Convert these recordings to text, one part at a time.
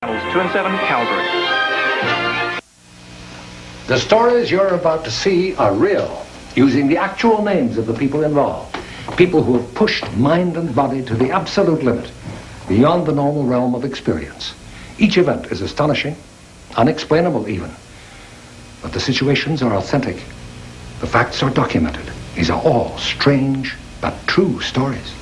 2 and 7 Calgary. The stories you're about to see are real, using the actual names of the people involved. People who have pushed mind and body to the absolute limit, beyond the normal realm of experience. Each event is astonishing, unexplainable even. But the situations are authentic. The facts are documented. These are all strange but true stories.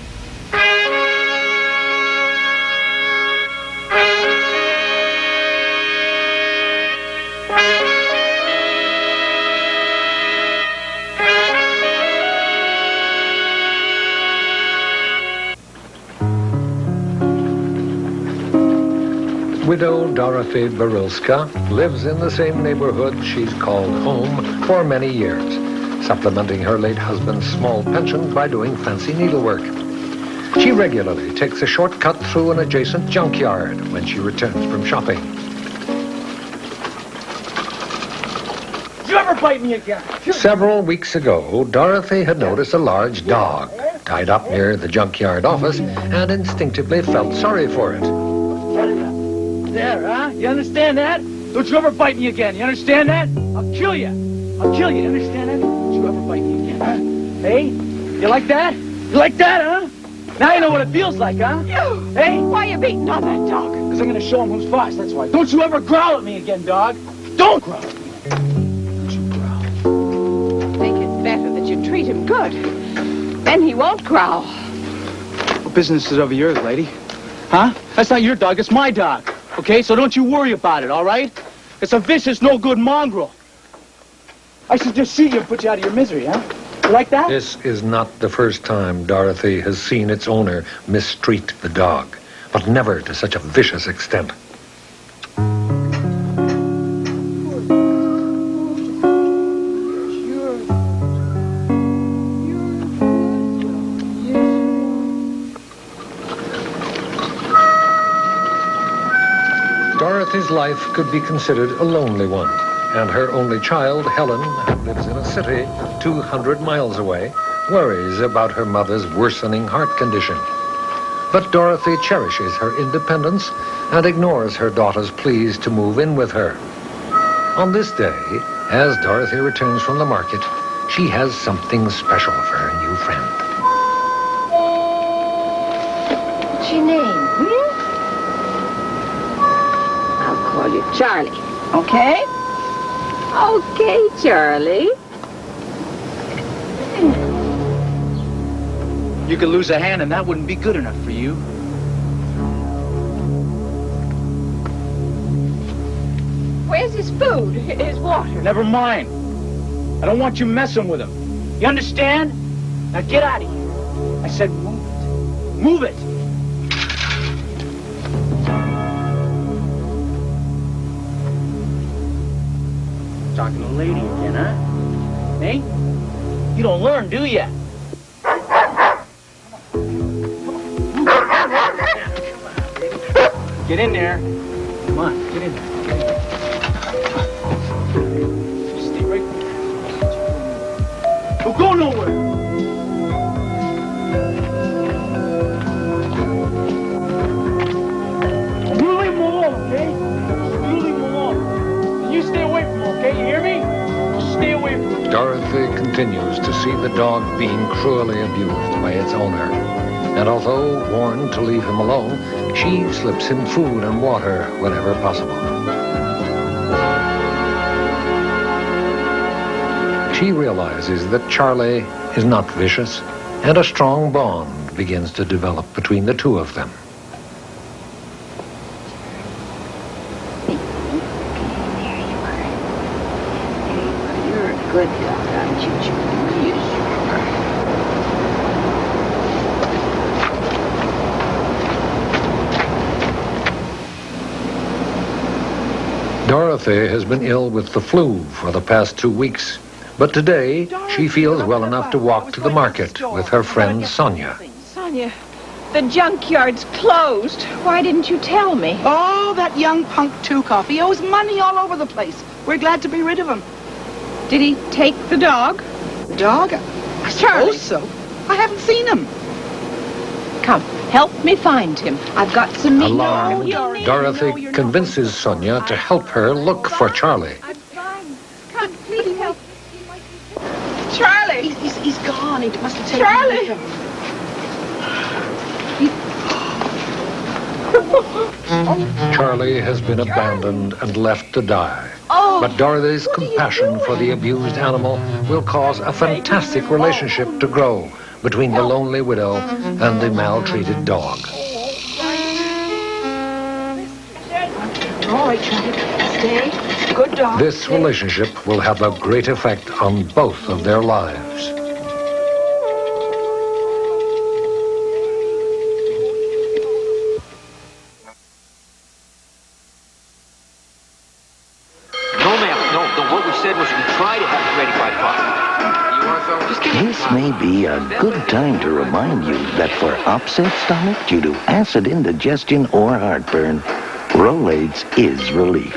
Widow Dorothy Barilska lives in the same neighborhood she's called home for many years, supplementing her late husband's small pension by doing fancy needlework. She regularly takes a shortcut through an adjacent junkyard when she returns from shopping. Did you ever bite me again? Several weeks ago, Dorothy had noticed a large dog tied up near the junkyard office and instinctively felt sorry for it. There, huh? You understand that? Don't you ever bite me again. You understand that? I'll kill you. I'll kill you. You understand that? Don't you ever bite me again, huh? Hey? You like that? You like that, huh? Now you know what it feels like, huh? You! Hey? Why are you beating on that dog? Because I'm going to show him who's boss, that's why. Don't you ever growl at me again, dog. Don't growl at me. Don't you growl. I think it's better that you treat him good. Then he won't growl. What business is of yours, lady? Huh? That's not your dog, it's my dog. Okay, so don't you worry about it, all right? It's a vicious, no-good mongrel. I should just shoot you and put you out of your misery, huh? You like that? This is not the first time Dorothy has seen its owner mistreat the dog, but never to such a vicious extent. Dorothy's life could be considered a lonely one, and her only child, Helen, who lives in a city 200 miles away, worries about her mother's worsening heart condition. But Dorothy cherishes her independence and ignores her daughter's pleas to move in with her. On this day, as Dorothy returns from the market, she has something special for her new friend. What's your name? I'll call you Charlie. Okay? Okay, Charlie. You could lose a hand and that wouldn't be good enough for you. Where's his food? His water? Never mind. I don't want you messing with him. You understand? Now get out of here. I said move it. Move it. Talking to a lady again, huh? Hey? You don't learn, do ya? Get in there. Come on, get in there. Stay right there. Don't go nowhere. You leave him alone, okay? You leave him alone. And you stay away from him, okay? You hear me? Just stay away from him. Dorothy continues to see the dog being cruelly abused by its owner. And although warned to leave him alone, she slips him food and water whenever possible. She realizes that Charlie is not vicious, and a strong bond begins to develop between the two of them. You're a good dog, aren't you, Charlie? You sure are. Dorothy has been ill with the flu for the past 2 weeks, but today she feels well enough to walk to the market with her friend Sonia. Sonia, the junkyard's closed. Why didn't you tell me? Oh, that young punk Tukoff. He owes money all over the place. We're glad to be rid of him. Did he take the dog? The dog? I Charlie. suppose so. I haven't seen him. Come. Help me find him. I've got some meat. Alarmed, No, Dorothy convinces Sonia to help her look for Charlie. I'm fine. Come, please help. Charlie! He's gone. He must have taken Charlie! him. Charlie has been abandoned and left to die. Oh, But Dorothy's compassion for the abused animal will cause a fantastic relationship to grow between the lonely widow and the maltreated dog. All right, Charlie. Stay. Good dog. This relationship will have a great effect on both of their lives. No, ma'am. No. What we said was we try to have it ready by 5. This may be a good time to remind you that for upset stomach due to acid indigestion or heartburn, Rolaids is relief.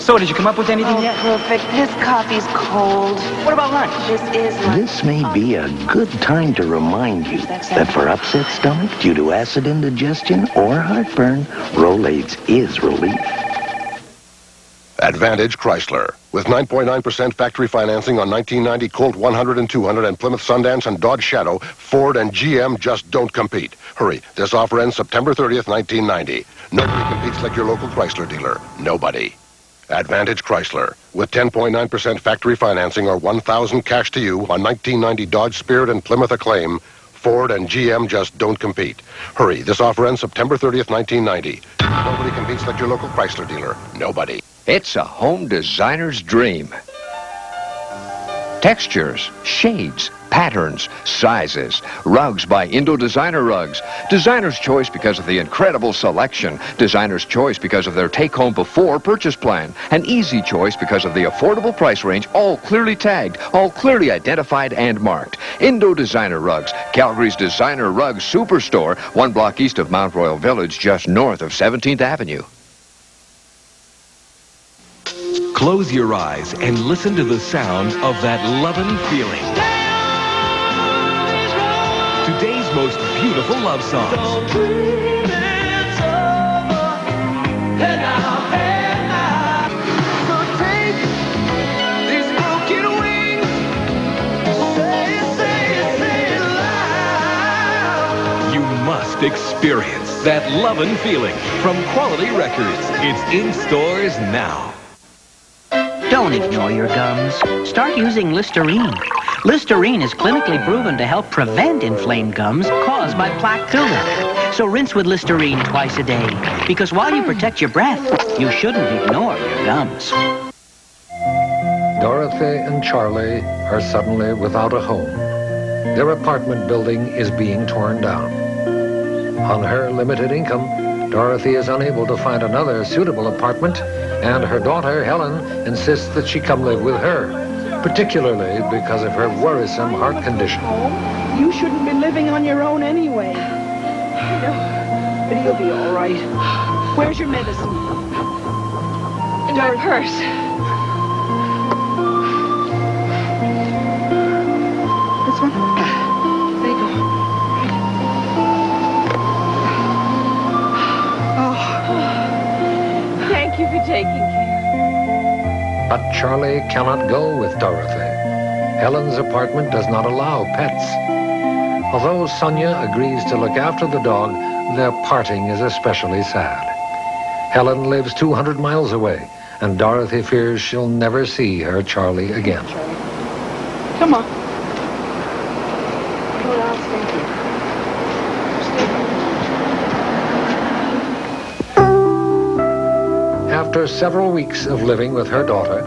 So, did you come up with anything yet? Perfect. This coffee's cold. What about lunch? This is lunch. This may be a good time to remind you that for upset stomach due to acid indigestion or heartburn, Rolaids is relief. Advantage Chrysler. With 9.9% factory financing on 1990 Colt 100 and 200 and Plymouth Sundance and Dodge Shadow, Ford and GM just don't compete. Hurry, this offer ends September 30th, 1990. Nobody competes like your local Chrysler dealer. Nobody. Advantage Chrysler. With 10.9% factory financing or $1,000 cash to you on 1990 Dodge Spirit and Plymouth Acclaim, Ford and GM just don't compete. Hurry, this offer ends September 30th, 1990. Nobody competes like your local Chrysler dealer. Nobody. It's a home designer's dream. Textures, shades, patterns, sizes. Rugs by Indo Designer Rugs. Designer's choice because of the incredible selection. Designer's choice because of their take-home before purchase plan. An easy choice because of the affordable price range, all clearly tagged, all clearly identified and marked. Indo Designer Rugs, Calgary's Designer Rugs Superstore, 1 block east of Mount Royal Village, just north of 17th Avenue. Close your eyes and listen to the sound of that lovin' feeling. Today's most beautiful love songs. You must experience that lovin' feeling from Quality Records. It's in stores now. Don't ignore your gums. Start using Listerine. Listerine is clinically proven to help prevent inflamed gums caused by plaque buildup. So rinse with Listerine twice a day, because while you protect your breath, you shouldn't ignore your gums. Dorothy and Charlie are suddenly without a home. Their apartment building is being torn down. On her limited income, Dorothy is unable to find another suitable apartment, and her daughter, Helen, insists that she come live with her, particularly because of her worrisome heart condition. You shouldn't be living on your own anyway. I know, but he'll be all right. Where's your medicine? In my purse. This one? There you go. Thank you for taking care. But Charlie cannot go with Dorothy. Helen's apartment does not allow pets. Although Sonia agrees to look after the dog, their parting is especially sad. Helen lives 200 miles away, and Dorothy fears she'll never see her Charlie again. Come on. After several weeks of living with her daughter,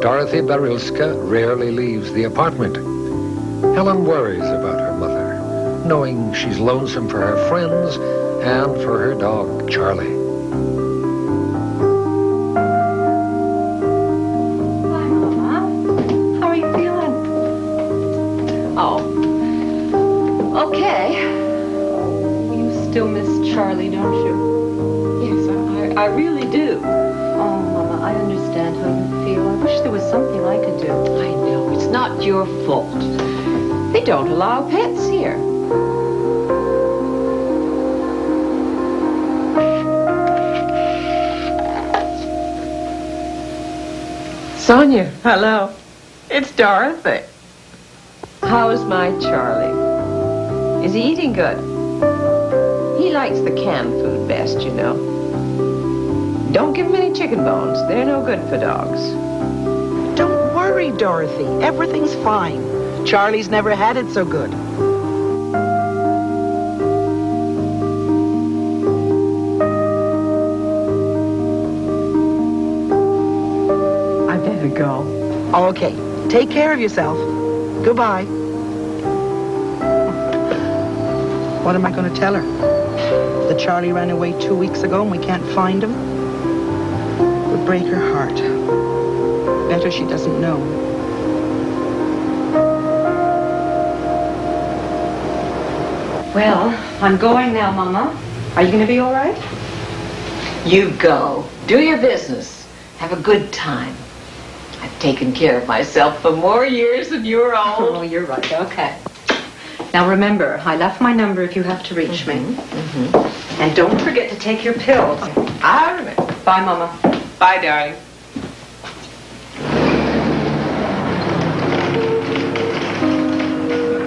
Dorothy Barilska rarely leaves the apartment. Helen worries about her mother, knowing she's lonesome for her friends and for her dog, Charlie. Hi, Mama. How are you feeling? Oh. Okay. You still miss Charlie, don't you? Yes, I really do. Oh, Mama, I understand how you feel. I wish there was something I could do. I know. It's not your fault. They don't allow pets here. Sonia. Hello. It's Dorothy. How's my Charlie? Is he eating good? He likes the canned food best, you know. Don't give him any chicken bones. They're no good for dogs. Don't worry, Dorothy. Everything's fine. Charlie's never had it so good. I better go. Okay. Take care of yourself. Goodbye. What am I going to tell her? That Charlie ran away 2 weeks ago and we can't find him? It would break her heart. Better she doesn't know. Well, I'm going now, Mama. Are you going to be all right? You go. Do your business. Have a good time. I've taken care of myself for more years than you're old. Oh, you're right. Okay. Now remember, I left my number if you have to reach me. And don't forget to take your pills. I remember. Bye, Mama. Bye, darling.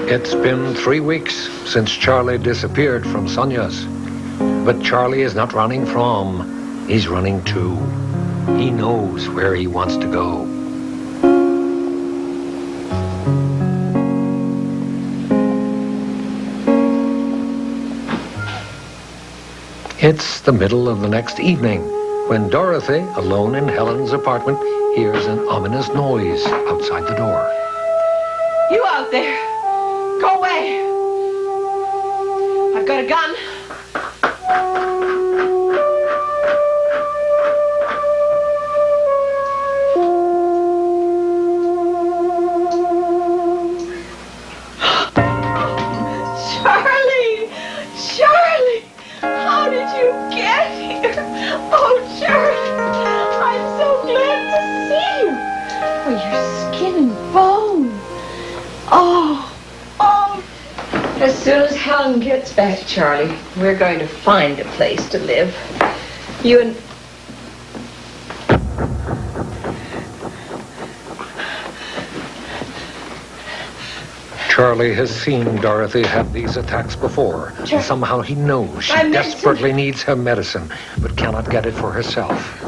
It's been 3 weeks since Charlie disappeared from Sonia's. But Charlie is not running from. He's running to. He knows where he wants to go. It's the middle of the next evening when Dorothy, alone in Helen's apartment, hears an ominous noise outside the door. You out there. Go away. I've got a gun. Charlie! Charlie! How did you get here? Oh, Charlie! I'm so glad to see you. Oh, your skin and bone. Oh, oh. As soon as Helen gets back, Charlie, we're going to find a place to live. You and... Charlie has seen Dorothy have these attacks before. And somehow he knows she desperately needs her medicine, but cannot get it for herself.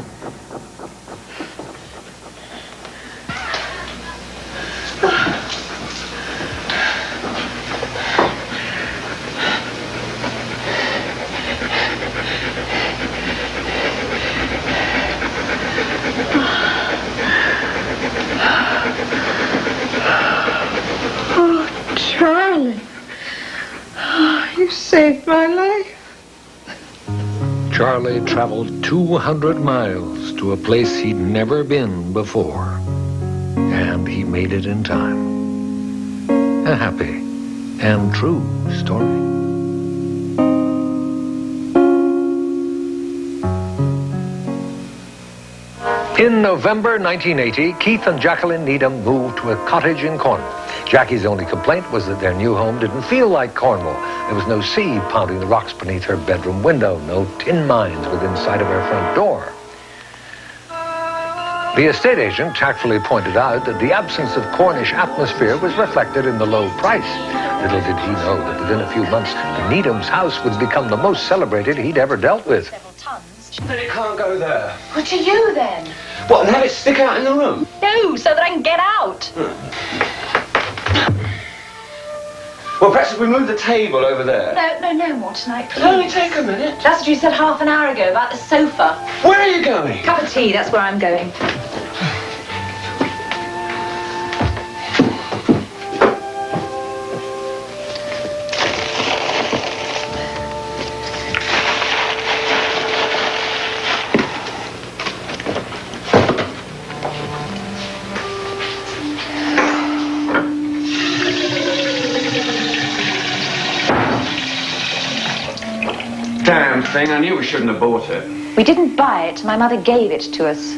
Charlie, you saved my life. Charlie traveled 200 miles to a place he'd never been before. And he made it in time. A happy and true story. In November 1980, Keith and Jacqueline Needham moved to a cottage in Cornwall. Jackie's only complaint was that their new home didn't feel like Cornwall. There was no sea pounding the rocks beneath her bedroom window, no tin mines within sight of her front door. The estate agent tactfully pointed out that the absence of Cornish atmosphere was reflected in the low price. Little did he know that within a few months, the Needham's house would become the most celebrated he'd ever dealt with. Then it can't go there. What are you then? What, and have it stick out in the room? No, so that I can get out. Well, perhaps if we move the table over there. No more tonight, please. It'll only take a minute. That's what you said half an hour ago about the sofa. Where are you going? Cup of tea, that's where I'm going. Damn thing, I knew we shouldn't have bought it. We didn't buy it. My mother gave it to us.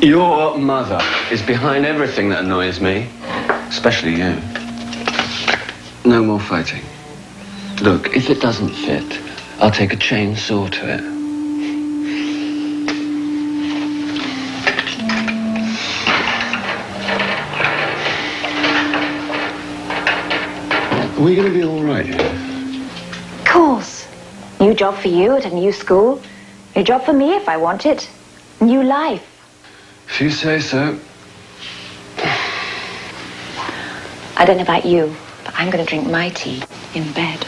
Your mother is behind everything that annoys me. Especially you. No more fighting. Look, if it doesn't fit, I'll take a chainsaw to it. Are we going to be all right here? Of course. New job for you at a new school. New job for me if I want it. New life. If you say so. I don't know about you, but I'm going to drink my tea in bed.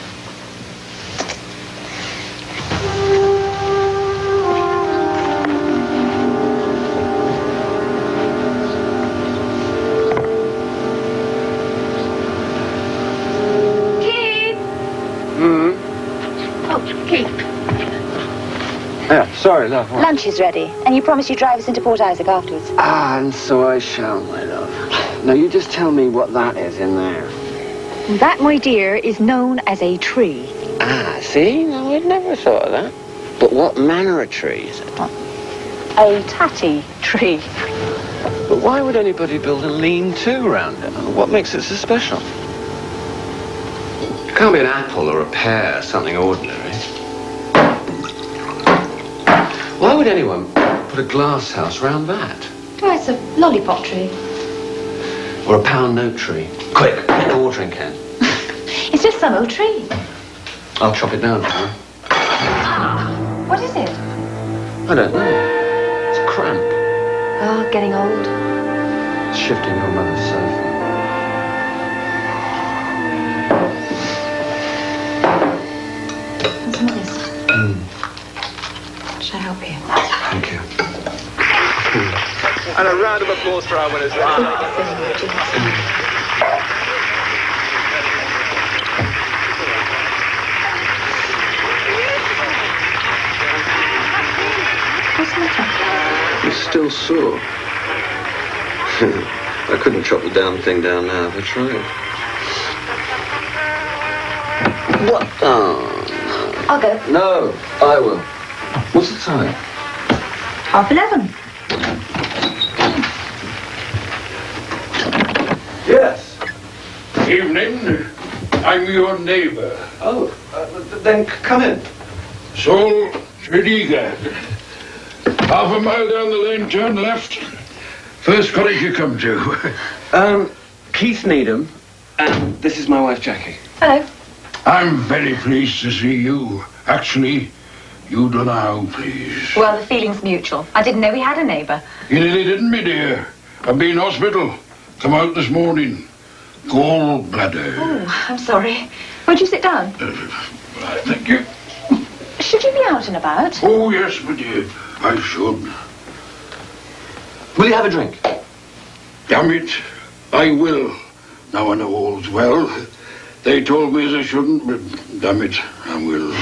Yeah, sorry, love. What? Lunch is ready, and you promised you'd drive us into Port Isaac afterwards. Ah, and so I shall, my love. Now, you just tell me what that is in there. That, my dear, is known as a tree. Ah, see? No, I'd never thought of that. But what manner of tree is it? A tatty tree. But why would anybody build a lean-to round it? What makes it so special? It can't be an apple or a pear, something ordinary. Why would anyone put a glass house round that? Oh, it's a lollipop tree. Or a pound note tree? Quick, get a watering can. It's just some old tree. I'll chop it down for you. What is it? I don't know. It's a cramp. Oh, getting old. It's shifting your mother's sofa. What's some of this? Shall I help you? Thank you. And a round of applause for our winners. What's the matter? It's still sore. I couldn't chop the damn thing down now if I tried. What? Oh. I'll go. No, I will. What's the time? 11:30. Yes. Evening. I'm your neighbor. Oh, then come in. Sol Trediga. Half a mile down the lane, turn left. First cottage you come to. Keith Needham, and this is my wife, Jackie. Hello. I'm very pleased to see you. Actually, you don't know how pleased. Well, the feeling's mutual. I didn't know we had a neighbour. You nearly didn't, me dear. I've been in hospital. Come out this morning. Gallbladder. Oh, I'm sorry. Won't you sit down? Thank you. Should you be out and about? Oh, yes, my dear. I should. Will you have a drink? Damn it, I will. Now I know all's well. They told me as I shouldn't, but damn it, I will.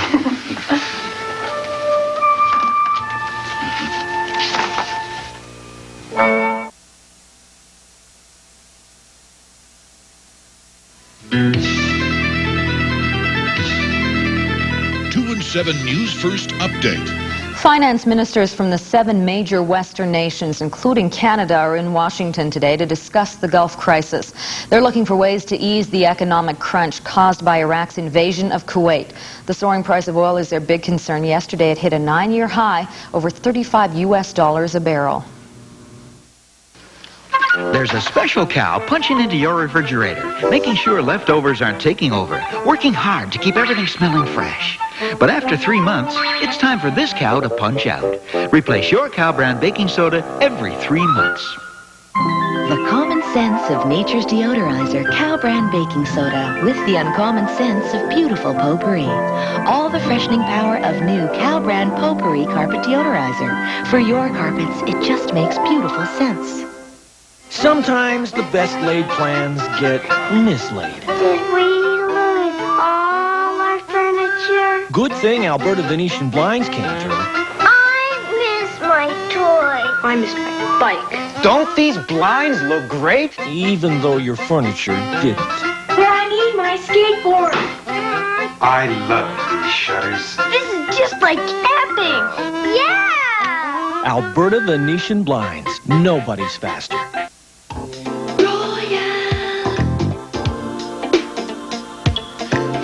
Seven News First Update. Finance ministers from the 7 major Western nations, including Canada, are in Washington today to discuss the Gulf crisis. They're looking for ways to ease the economic crunch caused by Iraq's invasion of Kuwait. The soaring price of oil is their big concern. Yesterday it hit a 9-year high, over $35 a barrel. There's a special cow punching into your refrigerator, making sure leftovers aren't taking over, working hard to keep everything smelling fresh. But after 3 months, it's time for this cow to punch out. Replace your Cow brand baking soda every 3 months. The common sense of nature's deodorizer, Cow brand baking soda, with the uncommon sense of beautiful potpourri. All the freshening power of new Cow brand potpourri carpet deodorizer. For your carpets, it just makes beautiful sense. Sometimes the best laid plans get mislaid. Did we lose all our furniture? Good thing Alberta Venetian blinds came through. I miss my toy. I missed my bike. Don't these blinds look great? Even though your furniture didn't. I need my skateboard. I love these shutters. This is just like camping. Yeah! Alberta Venetian blinds. Nobody's faster.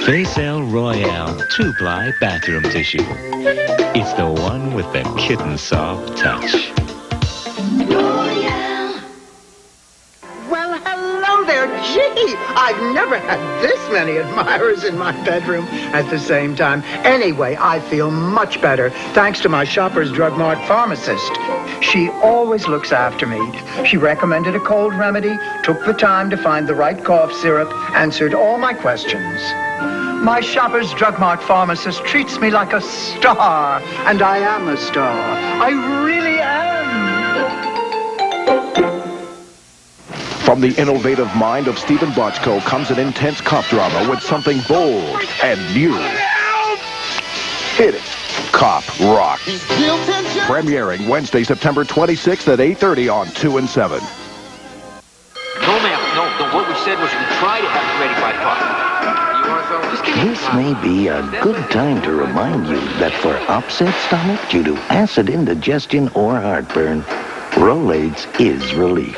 Facel Royale 2-ply bathroom tissue. It's the one with the kitten soft touch. Well, hello Hello there. Gee, I've never had this many admirers in my bedroom at the same time. Anyway, I feel much better thanks to my Shoppers Drug Mart pharmacist. She always looks after me. She recommended a cold remedy, took the time to find the right cough syrup, answered all my questions. My Shoppers Drug Mart pharmacist treats me like a star, and I am a star. I really am. From the innovative mind of Stephen Bochco comes an intense cop drama with something bold and new. Hit it. Cop Rock. Premiering Wednesday, September 26th at 8:30 on 2 and 7. No, ma'am. No, what we said was we try to have it ready by 5. You want to just give me This may be a good time to remind you that for upset stomach due to acid indigestion or heartburn, Rolaids is relief.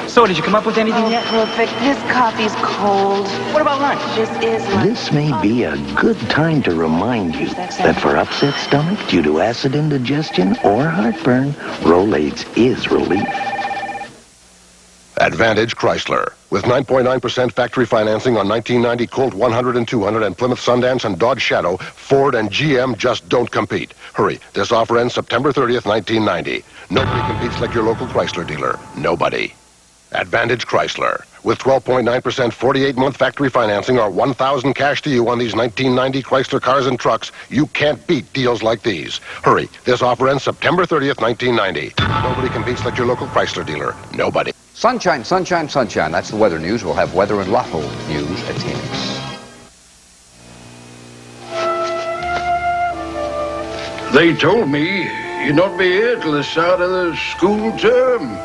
So, did you come up with anything yet? Perfect. This coffee's cold. What about lunch? This is lunch. This may be a good time to remind you that for upset stomach due to acid indigestion or heartburn, Rolaids is relief. Advantage Chrysler. With 9.9% factory financing on 1990 Colt 100 and 200 and Plymouth Sundance and Dodge Shadow, Ford and GM just don't compete. Hurry. This offer ends September 30th, 1990. Nobody competes like your local Chrysler dealer. Nobody. Advantage Chrysler. With 12.9% 48-month factory financing or $1,000 cash to you on these 1990 Chrysler cars and trucks, you can't beat deals like these. Hurry. This offer ends September 30th, 1990. Nobody competes like your local Chrysler dealer. Nobody. Sunshine, sunshine, sunshine. That's the weather news. We'll have weather and lotto news at 10. They told me you'd not be here till the start of the school term.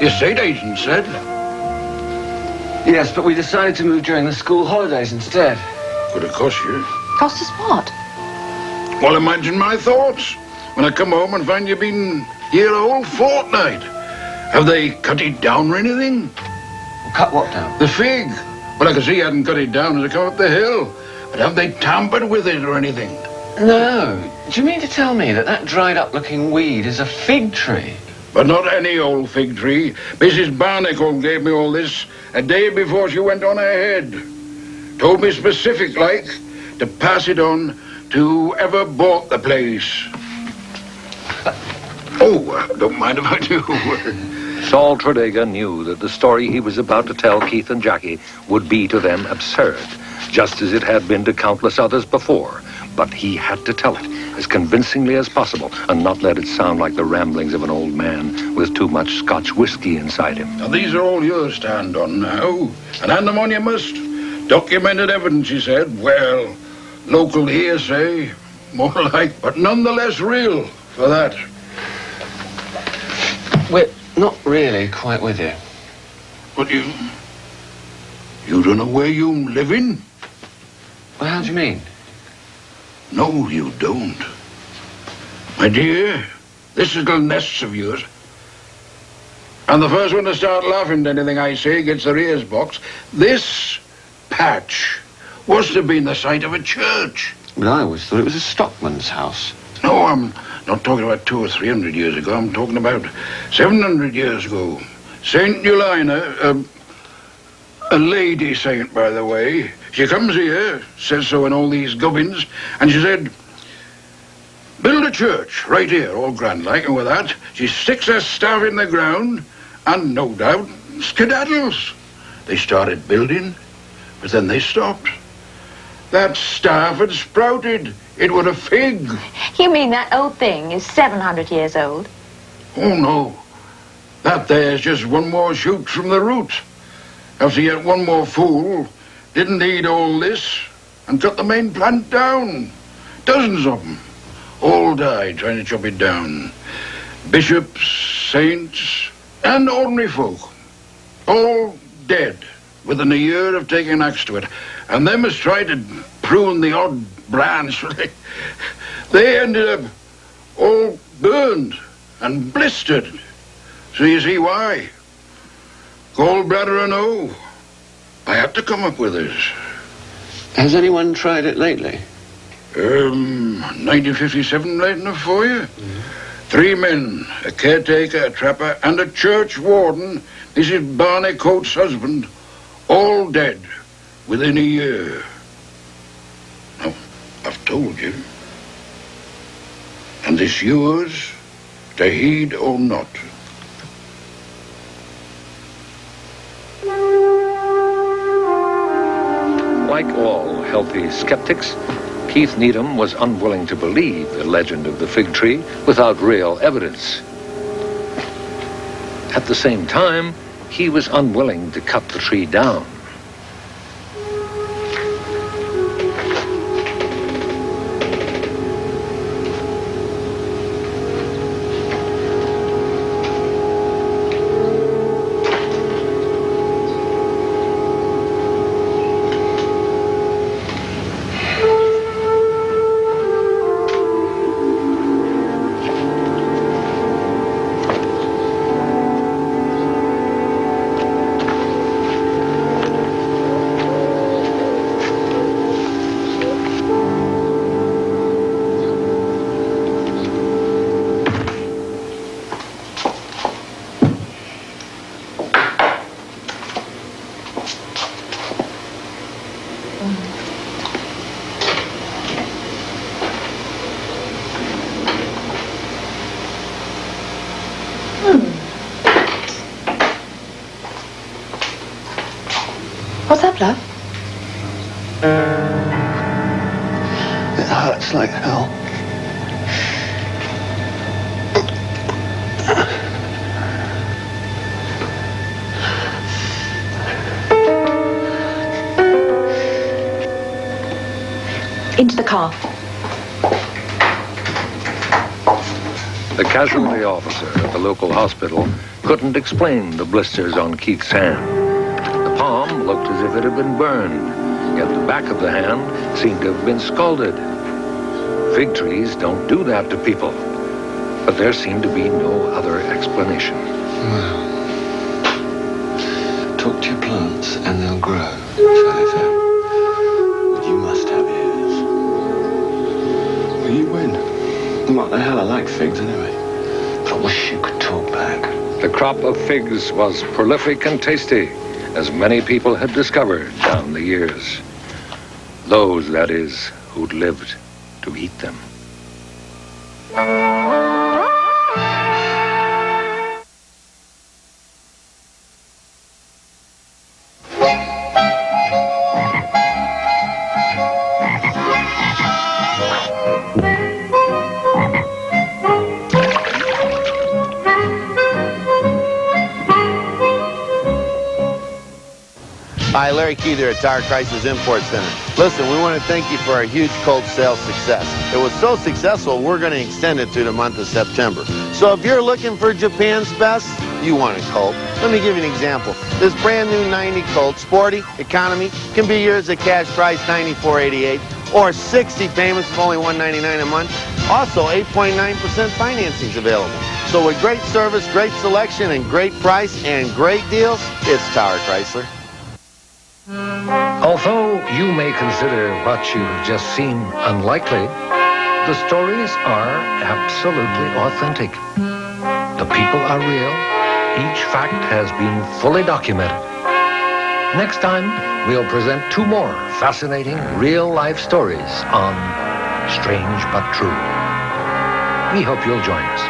The estate agent said. Yes, but we decided to move during the school holidays instead. Could have cost you. Cost us what? Well, imagine my thoughts when I come home and find you've been here a whole fortnight. Have they cut it down or anything? Well, cut what down? The fig. Well, I could see you hadn't cut it down as I come up the hill. But have they tampered with it or anything? No. Do you mean to tell me that dried up looking weed is a fig tree? But not any old fig tree. Mrs. Barnacle gave me all this a day before she went on ahead. Told me specific like to pass it on to whoever bought the place. Don't mind if I do. Saul Tredegar knew that the story he was about to tell Keith and Jackie would be to them absurd, just as it had been to countless others before. But he had to tell it as convincingly as possible and not let it sound like the ramblings of an old man with too much Scotch whiskey inside him. Now, these are all yours to hand on now. And hand them on you must. Documented evidence, he said. Well, local hearsay, more like, but nonetheless real for that. We're not really quite with you. What, you don't know where you live in? Well, how do you mean? No, you don't. My dear, this little nest of yours. And the first one to start laughing at anything I say gets their ears boxed. This patch must have been the site of a church. But I always thought it was a stockman's house. No, I'm not talking about 200 or 300 years ago. I'm talking about 700 years ago. Saint Eulina, a lady saint, by the way. She comes here, says so in all these gubbins, and she said, build a church right here, all grand like, and with that, she sticks her staff in the ground, and no doubt, skedaddles. They started building, but then they stopped. That staff had sprouted. It was a fig. You mean that old thing is 700 years old? Oh, no. That there's just one more shoot from the root. After yet one more fool didn't heed all this and cut the main plant down. Dozens of them. All died trying to chop it down. Bishops, saints, and ordinary folk. All dead within a year of taking an axe to it. And them as tried to prune the odd branch, they ended up all burned and blistered. So you see why. Gallbladder or no, I had to come up with this. Has anyone tried it lately? 1957 late enough for you? 3 men, a caretaker, a trapper, and a church warden. This is Barney Coates' husband, all dead within a year. Now, I've told you. And this yours, to heed or not. Like all healthy skeptics, Keith Needham was unwilling to believe the legend of the fig tree without real evidence. At the same time, he was unwilling to cut the tree down. What's up, love? It hurts like hell. Into the car. The casualty officer at the local hospital couldn't explain the blisters on Keith's hand. The palm looked as if it had been burned, yet the back of the hand seemed to have been scalded. Fig trees don't do that to people, but there seemed to be no other explanation. Well, talk to your plants and they'll grow, so they say. But you must have ears. Well, you win. What the hell, I like figs anyway. But I wish you could talk back. The crop of figs was prolific and tasty, as many people had discovered down the years. Those, that is, who'd lived to eat them. Hi, Larry Keither at Tire Chrysler's Import Center. Listen, we want to thank you for our huge Colt sales success. It was so successful, we're going to extend it through the month of September. So if you're looking for Japan's best, you want a Colt. Let me give you an example. This brand new 90 Colt, sporty, economy, can be yours at cash price $94.88 or 60 payments of only $199 a month. Also, 8.9% financing is available. So with great service, great selection, and great price and great deals, it's Tire Chrysler. Although you may consider what you've just seen unlikely, the stories are absolutely authentic. The people are real. Each fact has been fully documented. Next time, we'll present 2 more fascinating real-life stories on Strange But True. We hope you'll join us.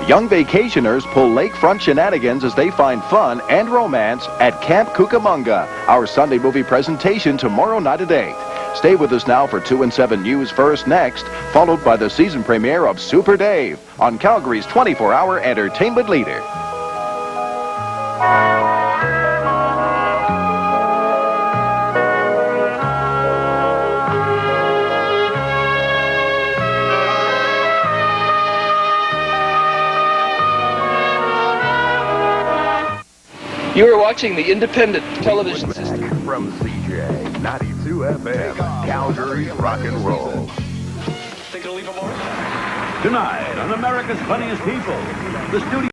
Young vacationers pull lakefront shenanigans as they find fun and romance at Camp Cucamonga, our Sunday movie presentation tomorrow night at 8. Stay with us now for 2 and 7 News First next, followed by the season premiere of Super Dave on Calgary's 24-hour entertainment leader. You are watching the independent television system. From CJ 92 FM, Calgary's rock and roll. Tonight on America's Funniest People, the studio.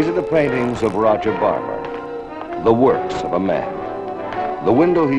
These are the paintings of Roger Barber, the works of a man. The window he